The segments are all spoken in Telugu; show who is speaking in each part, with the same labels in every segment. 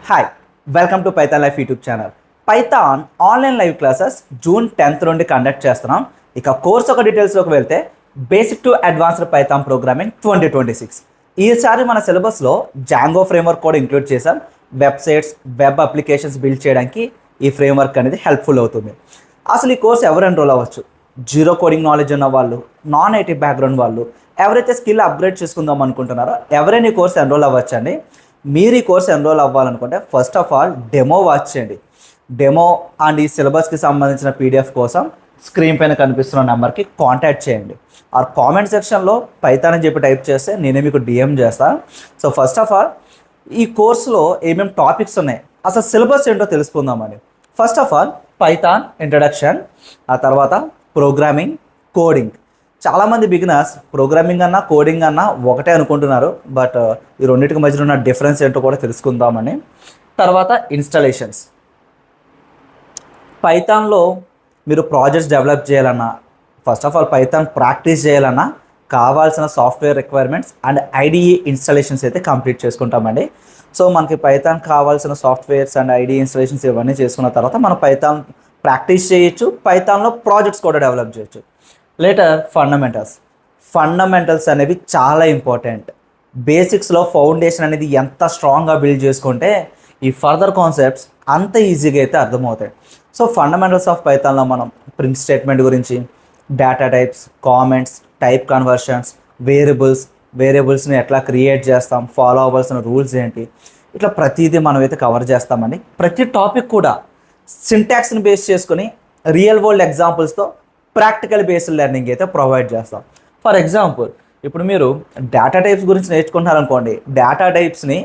Speaker 1: Hi, welcome to Python life YouTube channel. Python online live classes June 10th నుండి కండక్ట్ చేస్తున్నాం. ఇక కోర్స్ ఒక డీటెయిల్స్లోకి వెళ్తే basic to advanced Python programming 2026. ఈసారి మన సిలబస్లో జాంగో ఫ్రేమ్వర్క్ కూడా ఇంక్లూడ్ చేశాం. వెబ్సైట్స్, వెబ్ అప్లికేషన్స్ బిల్డ్ చేయడానికి ఈ ఫ్రేమ్వర్క్ అనేది హెల్ప్ఫుల్ అవుతుంది. అసలు ఈ కోర్స్ ఎవరు ఎన్రోల్ అవ్వచ్చు? జీరో కోడింగ్ నాలెడ్జ్ ఉన్న వాళ్ళు, నాన్ ఐటీ బ్యాక్గ్రౌండ్ వాళ్ళు, ఎవరైతే స్కిల్ అప్గ్రేడ్ చేసుకుందాం అనుకుంటున్నారో ఎవరైనా ఈ కోర్స్ ఎన్రోల్ అవ్వచ్చండి. మీరు ఈ కోర్స్ ఎన్రోల్ అవ్వాలనుకుంటే first of all demo watch చేయండి. డెమో అండ్ ఈ సిలబస్కి సంబంధించిన పీడిఎఫ్ కోసం స్క్రీన్ పైన కనిపిస్తున్న నెంబర్కి కాంటాక్ట్ చేయండి. ఆ కామెంట్ సెక్షన్లో పైథాన్ అని చెప్పి టైప్ చేస్తే నేనే మీకు డిఎం చేస్తాను. సో ఫస్ట్ ఆఫ్ ఆల్ ఈ కోర్సులో ఏమేమి టాపిక్స్ ఉన్నాయి, అసలు సిలబస్ ఏంటో తెలుసుకుందామని. First of all Python introduction, ఆ తర్వాత ప్రోగ్రామింగ్, కోడింగ్. చాలామంది బిగినర్స్ ప్రోగ్రామింగ్ అన్నా కోడింగ్ అన్నా ఒకటే అనుకుంటున్నారు, బట్ ఈ రెండింటికి మధ్యలో ఉన్న డిఫరెన్స్ ఏంటో కూడా తెలుసుకుందామని. తర్వాత ఇన్స్టాలేషన్స్. పైథాన్లో మీరు ప్రాజెక్ట్స్ డెవలప్ చేయాలన్నా, first of all Python practice చేయాలన్నా కావాల్సిన software requirements and IDE installations అయితే కంప్లీట్ చేసుకుంటామండి. సో మనకి పైథాన్ కావాల్సిన సాఫ్ట్వేర్స్ అండ్ ఐడిఈ ఇన్స్టాలేషన్స్ ఇవన్నీ చేసుకున్న తర్వాత మనం పైథాన్ ప్రాక్టీస్ చేయొచ్చు, పైథాన్లో ప్రాజెక్ట్స్ కూడా డెవలప్ చేయొచ్చు. లేటర్ ఫండమెంటల్స్ అనేవి చాలా ఇంపార్టెంట్. బేసిక్స్లో ఫౌండేషన్ అనేది ఎంత స్ట్రాంగ్గా బిల్డ్ చేసుకుంటే ఈ ఫర్దర్ కాన్సెప్ట్స్ అంత ఈజీగా అయితే అర్థమవుతాయి. సో ఫండమెంటల్స్ ఆఫ్ పైథాన్లో మనం ప్రింట్ స్టేట్మెంట్ గురించి, data types, comments, type conversions, వేరియబుల్స్ని ఎట్లా క్రియేట్ చేస్తాం, ఫాలో అవ్వాల్సిన రూల్స్ ఏంటి, ఇట్లా ప్రతిదీ మనమైతే కవర్ చేస్తామండి. ప్రతి టాపిక్ కూడా సింటాక్స్ని బేస్ చేసుకొని రియల్ వరల్డ్ ఎగ్జాంపుల్స్తో ప్రాక్టికల్ బేస్డ్ లెర్నింగ్ అయితే ప్రొవైడ్ చేస్తాం. ఫర్ ఎగ్జాంపుల్ ఇప్పుడు మీరు డేటా టైప్స్ గురించి నేర్చుకుంటున్నారనుకోండి, డేటా టైప్స్ని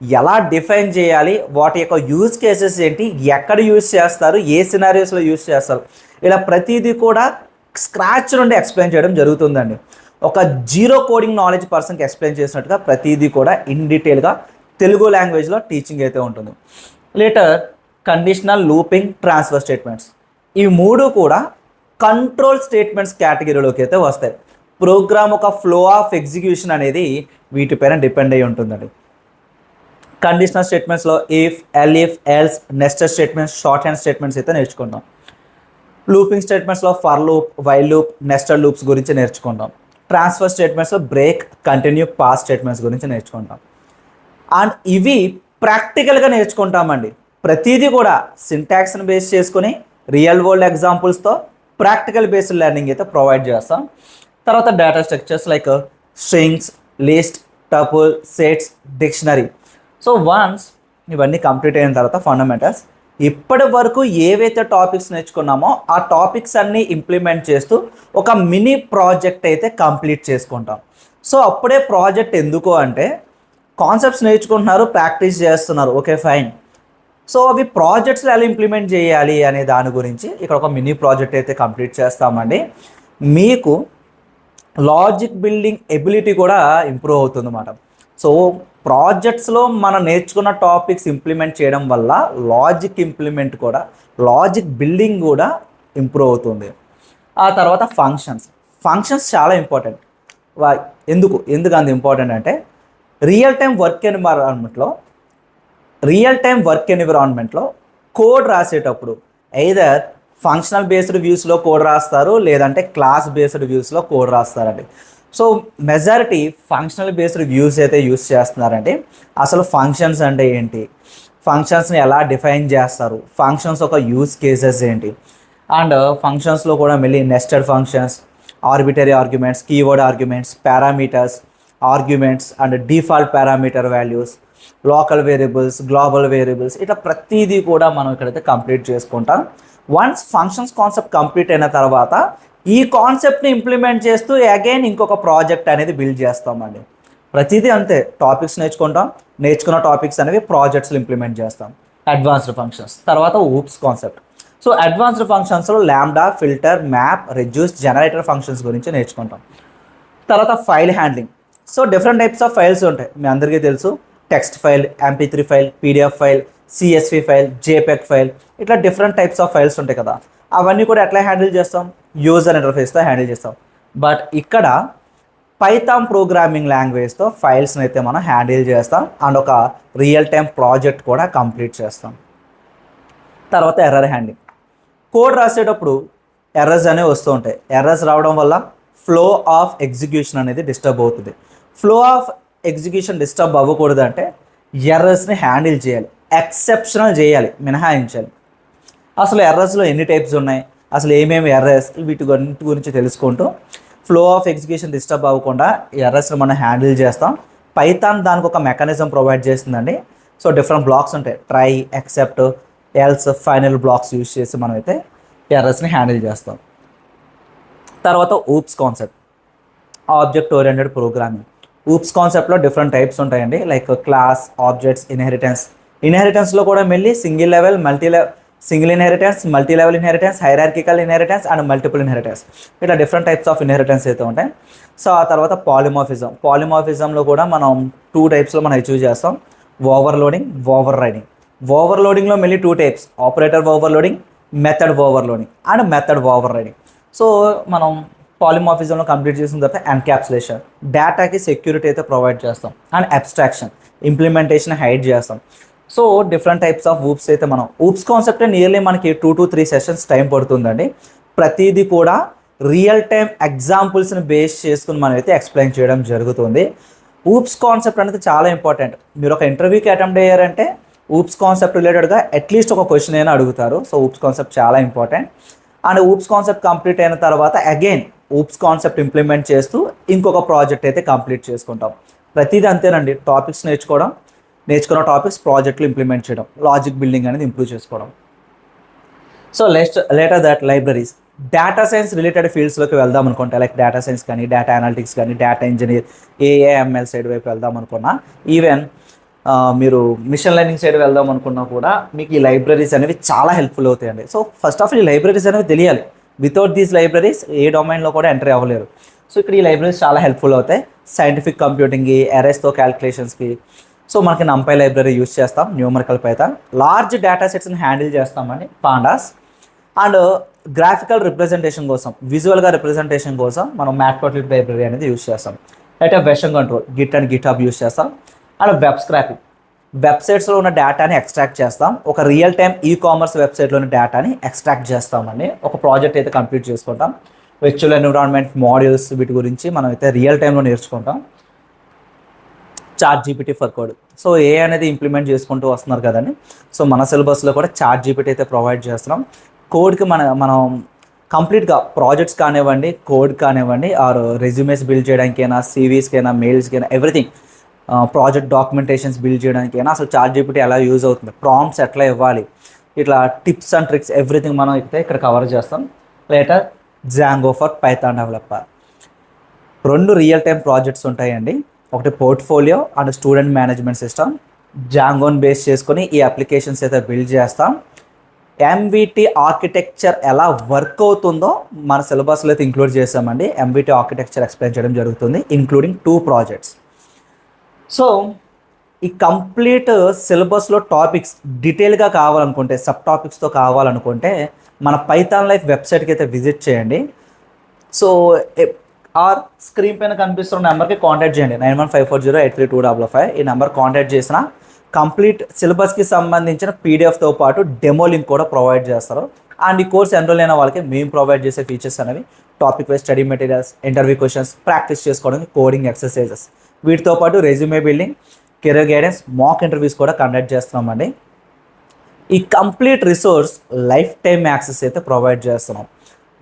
Speaker 1: ఎలా డిఫైన్ చేయాలి, వాటి యొక్క యూజ్ కేసెస్ ఏంటి, ఎక్కడ యూజ్ చేస్తారు, ఏ సినారియోస్లో యూజ్ చేస్తారు, ఇలా ప్రతిదీ కూడా స్క్రాచ్ నుండి ఎక్స్ప్లెయిన్ చేయడం జరుగుతుందండి. ఒక జీరో కోడింగ్ నాలెడ్జ్ పర్సన్కి ఎక్స్ప్లెయిన్ చేసినట్టుగా ప్రతిదీ కూడా ఇన్ డీటెయిల్గా తెలుగు లాంగ్వేజ్లో టీచింగ్ అయితే ఉంటుంది. Later conditional, looping, transfer statements. ఈ మూడు కూడా కంట్రోల్ స్టేట్మెంట్స్ కేటగిరీలోకి అయితే వస్తాయి. ప్రోగ్రామ్ ఒక ఫ్లో ఆఫ్ ఎగ్జిక్యూషన్ అనేది వీటిపైన డిపెండ్ అయి ఉంటుందండి. కండిషనల్ స్టేట్మెంట్స్లో if, elif, else, nested statements, short hand statements అయితే నేర్చుకుంటాం. లూపింగ్ స్టేట్మెంట్స్లో for loop, while loop, nested loops గురించి నేర్చుకుంటాం. ట్రాన్స్ఫర్ స్టేట్మెంట్స్లో బ్రేక్, కంటిన్యూ, పాస్ స్టేట్మెంట్స్ గురించి నేర్చుకుంటాం. అండ్ ఇవి ప్రాక్టికల్గా నేర్చుకుంటామండి. ప్రతిదీ కూడా సింటాక్స్ని బేస్ చేసుకుని రియల్ వరల్డ్ ఎగ్జాంపుల్స్తో ప్రాక్టికల్ బేస్డ్ లెర్నింగ్ అయితే ప్రొవైడ్ చేస్తాం. తర్వాత data structures like strings, list, tuple, sets, dictionary. So once ఇవన్నీ కంప్లీట్ అయిన తర్వాత ఫండమెంటల్స్, ఇప్పటి వరకు ఏవైతే టాపిక్స్ నేర్చుకున్నామో ఆ టాపిక్స్ అన్నీ ఇంప్లిమెంట్ చేస్తూ ఒక మినీ ప్రాజెక్ట్ అయితే కంప్లీట్ చేసుకుంటాం. సో అప్పుడే ప్రాజెక్ట్ ఎందుకు అంటే, కాన్సెప్ట్స్ నేర్చుకుంటున్నారు, ప్రాక్టీస్ చేస్తున్నారు, ఓకే ఫైన్. సో అవి ప్రాజెక్ట్స్లో ఎలా ఇంప్లిమెంట్ చేయాలి అనే దాని గురించి ఇక్కడ ఒక మినీ ప్రాజెక్ట్ అయితే కంప్లీట్ చేస్తామండి. మీకు లాజిక్ బిల్డింగ్ ఎబిలిటీ కూడా ఇంప్రూవ్ అవుతుంది అన్నమాట. సో ప్రాజెక్ట్స్లో మనం నేర్చుకున్న టాపిక్స్ ఇంప్లిమెంట్ చేయడం వల్ల లాజిక్ బిల్డింగ్ కూడా ఇంప్రూవ్ అవుతుంది. ఆ తర్వాత ఫంక్షన్స్ చాలా ఇంపార్టెంట్. ఎందుకు అంత ఇంపార్టెంట్ అంటే, రియల్ టైం వర్క్ ఎన్విరాన్మెంట్లో కోడ్ రాసేటప్పుడు ఎయిదర్ ఫంక్షనల్ బేస్డ్ వ్యూస్లో కోడ్ రాస్తారు, లేదంటే క్లాస్ బేస్డ్ వ్యూస్లో కోడ్ రాస్తారండి. So majority functional based views అయితే యూస్ చేస్తున్నారండి. అసలు ఫంక్షన్స్ అంటే ఏంటి, ఫంక్షన్స్ని ఎలా డిఫైన్ చేస్తారు, ఫంక్షన్స్ ఒక యూస్ కేసెస్ ఏంటి, అండ్ ఫంక్షన్స్లో కూడా మళ్ళీ nested functions, arbitrary arguments, keyword arguments, parameters, arguments and default parameter values, local variables, global variables, ఇట్లా ప్రతిదీ కూడా మనం ఇక్కడైతే కంప్లీట్ చేసుకుంటాం. వన్స్ ఫంక్షన్స్ కాన్సెప్ట్ కంప్లీట్ అయిన తర్వాత ఈ కాన్సెప్ట్ని ఇంప్లిమెంట్ చేస్తూ అగైన్ ఇంకొక ప్రాజెక్ట్ అనేది బిల్డ్ చేస్తామండి. ప్రతిదీ అంతే, టాపిక్స్ నేర్చుకున్న టాపిక్స్ అనేవి ప్రాజెక్ట్స్లో ఇంప్లిమెంట్ చేస్తాం. అడ్వాన్స్డ్ ఫంక్షన్స్ తర్వాత ఊప్స్ కాన్సెప్ట్. సో అడ్వాన్స్డ్ ఫంక్షన్స్లో ల్యాండా, filter, map, reduce, generator functions గురించి నేర్చుకుంటాం. తర్వాత file handling. So different types of files ఉంటాయి, మీ అందరికీ తెలుసు. Text file, MP3 file, PDF file, CSV file, JPEG file, ఇట్లా డిఫరెంట్ టైప్స్ ఆఫ్ ఫైల్స్ ఉంటాయి కదా. అవన్నీ కూడా ఎట్లా హ్యాండిల్ చేస్తాం, యూజర్ ఇంటర్ఫేస్తో హ్యాండిల్ చేస్తాం. బట్ ఇక్కడ పైథాన్ ప్రోగ్రామింగ్ లాంగ్వేజ్తో ఫైల్స్ని అయితే మనం హ్యాండిల్ చేస్తాం అండ్ ఒక రియల్ టైం ప్రాజెక్ట్ కూడా కంప్లీట్ చేస్తాం. తర్వాత ఎర్రర్ హ్యాండింగ్. కోడ్ రాసేటప్పుడు ఎర్రర్స్ అనేవి వస్తూ ఉంటాయి. ఎర్రర్స్ రావడం వల్ల ఫ్లో ఆఫ్ ఎగ్జిక్యూషన్ అనేది డిస్టర్బ్ అవుతుంది. ఫ్లో ఆఫ్ ఎగ్జిక్యూషన్ డిస్టర్బ్ అవ్వకూడదు అంటే ఎర్రర్స్ని హ్యాండిల్ చేయాలి, ఎక్సెప్షనల్ చేయాలి, మినహాయించాలి. అసలు ఎర్రర్స్లో ఎన్ని టైప్స్ ఉన్నాయి, అసలు ఏమేమి ఎర్రర్స్, వీటి గురించి తెలుసుకుంటూ ఫ్లో ఆఫ్ ఎగ్జిక్యూషన్ డిస్టర్బ్ అవ్వకుండా ఎర్రర్స్ని మనం హ్యాండిల్ చేస్తాం. పైథాన్ దానికి ఒక మెకానిజం ప్రొవైడ్ చేస్తుందండి. సో డిఫరెంట్ బ్లాక్స్ ఉంటాయి, try, except, else, final blocks use చేసి మనం అయితే ఎర్రర్స్ని హ్యాండిల్ చేస్తాం. తర్వాత oops concept, object oriented programming. Oops కాన్సెప్ట్లో డిఫరెంట్ టైప్స్ ఉంటాయండి, లైక్ క్లాస్, ఆబ్జెక్ట్స్, ఇన్హెరిటెన్స్. ఇన్హెరిటెన్స్లో కూడా మళ్ళీ single level, single inheritance, multi level inheritance, hierarchical inheritance and multiple inheritance. ఇట్లా డిఫరెంట్ టైప్స్ ఆఫ్ ఇన్హెరిటెన్స్ అయితే ఉంటాయి. సో ఆ తర్వాత పాలిమార్ఫిజం. పాలిమార్ఫిజంలో కూడా మనం 2 టైప్స్లో మనం చూస్ చేస్తాం, ఓవర్లోడింగ్, ఓవర్ రైడింగ్. ఓవర్లోడింగ్లో మళ్ళీ 2 types, operator overloading, method overloading and method over riding. So మనం పాలిమార్ఫిజంలో కంప్లీట్ చేసిన తర్వాత ఎన్క్యాప్సులేషన్, డేటాకి సెక్యూరిటీ అయితే ప్రొవైడ్ చేస్తాం అండ్ అబ్స్ట్రాక్షన్, ఇంప్లిమెంటేషన్ హైడ్ చేస్తాం. So different types of oops అయితే మనం ఊప్స్ కాన్సెప్ట్ నియర్లీ మనకి 2 to 3 సెషన్స్ టైం పడుతుందండి. ప్రతిదీ కూడా రియల్ టైం ఎగ్జాంపుల్స్ని బేస్ చేసుకుని మనం అయితే ఎక్స్ప్లెయిన్ చేయడం జరుగుతుంది. ఊప్స్ కాన్సెప్ట్ అనేది చాలా ఇంపార్టెంట్. మీరు ఒక ఇంటర్వ్యూకి అటెంప్ట్ అయ్యారంటే ఊప్స్ కాన్సెప్ట్ రిలేటెడ్గా అట్లీస్ట్ ఒక క్వశ్చన్ అయినా అడుగుతారు. సో ఊప్స్ కాన్సెప్ట్ చాలా important. And oops concept complete అయిన తర్వాత అగైన్ ఊప్స్ కాన్సెప్ట్ ఇంప్లిమెంట్ చేస్తూ ఇంకొక ప్రాజెక్ట్ అయితే కంప్లీట్ చేసుకుంటాం. ప్రతిదీ అంతేనండి, టాపిక్స్ నేర్చుకున్న టాపిక్స్ ప్రాజెక్టులు ఇంప్లిమెంట్ చేయడం, లాజిక్ బిల్డింగ్ అనేది ఇంప్రూవ్ చేసుకోవడం. So later that libraries, data science related ఫీల్డ్స్లోకి వెళ్దాం అనుకుంటే, లైక్ డేటా సైన్స్ కానీ, డేటా అనలిటిక్స్ కానీ, డేటా ఇంజనీర్, ఏఐఎంఎల్ సైడ్ వైపు వెళ్దాం అనుకున్నా, ఈవెన్ మీరు మిషన్ లెర్నింగ్ సైడ్ వెళ్దాం అనుకున్నా కూడా మీకు ఈ లైబ్రరీస్ అనేవి చాలా హెల్ప్ఫుల్ అవుతాయండి. సో ఫస్ట్ ఆఫ్ ఆల్ ఈ లైబ్రరీస్ అనేవి తెలియాలి. వితౌట్ దీస్ లైబ్రరీస్ ఏ డొమైన్లో కూడా ఎంట్రీ అవ్వలేరు. సో ఇక్కడ ఈ లైబ్రరీస్ చాలా హెల్ప్ఫుల్ అవుతాయి. సైంటిఫిక్ కంప్యూటింగ్కి, ఎరేస్తో క్యాలిక్యులేషన్స్కి. సో మనకి నంపై లైబ్రరీ యూస్ చేస్తాం, న్యూమరికల్ పైథాన్. లార్జ్ డేటా సెట్స్ని హ్యాండిల్ చేస్తామండి, పాండాస్. అండ్ గ్రాఫికల్ రిప్రజెంటేషన్ కోసం, విజువల్గా రిప్రజెంటేషన్ కోసం మనం మ్యాట్ప్లాట్లిబ్ లైబ్రరీ అనేది యూస్ చేస్తాం. అయితే version control, Git and GitHub use చేస్తాం. అండ్ వెబ్ స్క్రాపింగ్, వెబ్సైట్స్లో ఉన్న డేటాని ఎక్స్ట్రాక్ట్ చేస్తాం. ఒక రియల్ టైమ్ కామర్స్ వెబ్సైట్లోని డేటాని ఎక్స్ట్రాక్ట్ చేస్తామండి. ఒక ప్రాజెక్ట్ అయితే కంప్లీట్ చేసుకుంటాం. వర్చువల్ ఎన్విరాన్మెంట్, మాడ్యూల్స్, వీటి గురించి మనం అయితే రియల్ టైంలో నేర్చుకుంటాం. ChatGPT for code. So ఏ అనేది ఇంప్లిమెంట్ చేసుకుంటూ వస్తున్నారు కదండి. సో మన సిలబస్లో కూడా చాట్ జీపీటీ అయితే ప్రొవైడ్ చేస్తున్నాం. కోడ్కి మనం కంప్లీట్గా ప్రాజెక్ట్స్ కానివ్వండి, కోడ్ కానివ్వండి, ఆర్ రెజ్యూమేస్ బిల్డ్ చేయడానికైనా, సివీస్కైనా, మెయిల్స్కైనా, ఎవ్రీథింగ్, ప్రాజెక్ట్ డాక్యుమెంటేషన్స్ బిల్డ్ చేయడానికైనా అసలు చాట్ జీపీటీ ఎలా యూజ్ అవుతుంది, ప్రాంప్ట్స్ ఎట్లా ఇవ్వాలి, ఇట్లా టిప్స్ అండ్ ట్రిక్స్ ఎవ్రీథింగ్ మనం అయితే ఇక్కడ కవర్ చేస్తాం. Later Django for Python developer. 2 real time projects ఉంటాయండి, ఒకటి portfolio and student management system. జాంగోని బేస్ చేసుకొని ఈ అప్లికేషన్స్ అయితే బిల్డ్ చేస్తాం. ఎంవిటి ఆర్కిటెక్చర్ ఎలా వర్క్ అవుతుందో మన సిలబస్లో అయితే ఇంక్లూడ్ చేసామండి. ఎంవిటి ఆర్కిటెక్చర్ ఎక్స్ప్లెయిన్ చేయడం జరుగుతుంది, ఇంక్లూడింగ్ 2 ప్రాజెక్ట్స్. సో ఈ కంప్లీట్ సిలబస్లో టాపిక్స్ డీటెయిల్గా కావాలనుకుంటే, సబ్ టాపిక్స్తో కావాలనుకుంటే మన పైథాన్ లైఫ్ వెబ్సైట్కి అయితే విజిట్ చేయండి. సో ఆర్ స్క్రీన్ పైన కనిపిస్తున్న నెంబర్కి కాంటాక్ట్ చేయండి, 9154083255. ఈ నెంబర్ కాంటాక్ట్ చేసిన కంప్లీట్ సిలబస్కి సంబంధించిన పీడిఎఫ్తో పాటు డెమో లింక్ కూడా ప్రొవైడ్ చేస్తారు. అండ్ ఈ కోర్స్ ఎన్రోల్ అయిన వాళ్ళకి మేము ప్రొవైడ్ చేసే ఫీచర్స్ అనేవి topic wise study materials, interview questions, practice చేసుకోవడానికి కోడింగ్ ఎక్సర్సైజెస్, వీటితో పాటు resume building, career guidance, mock interviews కూడా కండక్ట్ చేస్తున్నామండి. ఈ complete resource life time access అయితే ప్రొవైడ్ చేస్తున్నాం.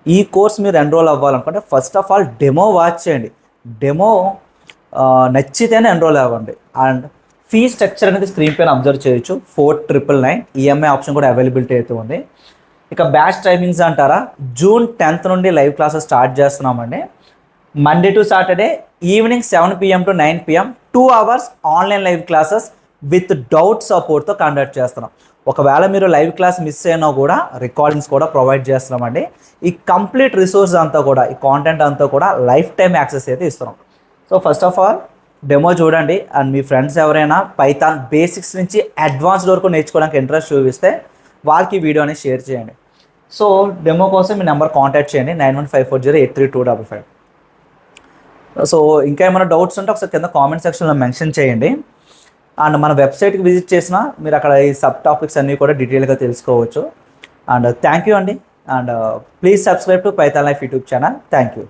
Speaker 1: ఈ కోర్స్ మీరు ఎన్రోల్ అవ్వాలనుకుంటే first of all demo watch చేయండి, డెమో నచ్చితేనే ఎన్రోల్ అవ్వండి. అండ్ ఫీ స్ట్రక్చర్ అనేది స్క్రీన్ పైన అబ్జర్వ్ చేయొచ్చు, 4999 ఈఎంఐ ఆప్షన్ కూడా అవైలబిలిటీ అయితే ఉంది. ఇక బ్యాచ్ టైమింగ్స్ అంటారా, June 10th నుండి లైవ్ క్లాసెస్ స్టార్ట్ చేస్తున్నామండి. Monday to Saturday evening 7 PM to 9 PM 2 hours online live classes with doubt సపోర్ట్తో కండక్ట్ చేస్తున్నాం. ఒకవేళ మీరు లైవ్ క్లాస్ మిస్ అయినా కూడా రికార్డింగ్స్ కూడా ప్రొవైడ్ చేస్తున్నామండి. ఈ కంప్లీట్ రిసోర్స్ అంతా కూడా, ఈ కాంటెంట్ అంతా కూడా లైఫ్ టైమ్ యాక్సెస్ అయితే ఇస్తున్నాం. So first of all demo చూడండి. అండ్ మీ ఫ్రెండ్స్ ఎవరైనా పైథాన్ బేసిక్స్ నుంచి అడ్వాన్స్డ్ వరకు నేర్చుకోవడానికి ఇంట్రెస్ట్ చూపిస్తే వాళ్ళకి వీడియోని షేర్ చేయండి. సో డెమో కోసం మీ నెంబర్ కాంటాక్ట్ చేయండి, 9154083255. సో ఇంకా ఏమైనా డౌట్స్ ఉంటే ఒకసారి కింద కామెంట్ సెక్షన్లో మెన్షన్ చేయండి. అండ్ మన వెబ్సైట్కి విజిట్ చేసినా మీరు అక్కడ ఈ సబ్ టాపిక్స్ అన్నీ కూడా డీటెయిల్గా తెలుసుకోవచ్చు. అండ్ థ్యాంక్ యూ అండి. And please subscribe to Python life YouTube channel. Thank you.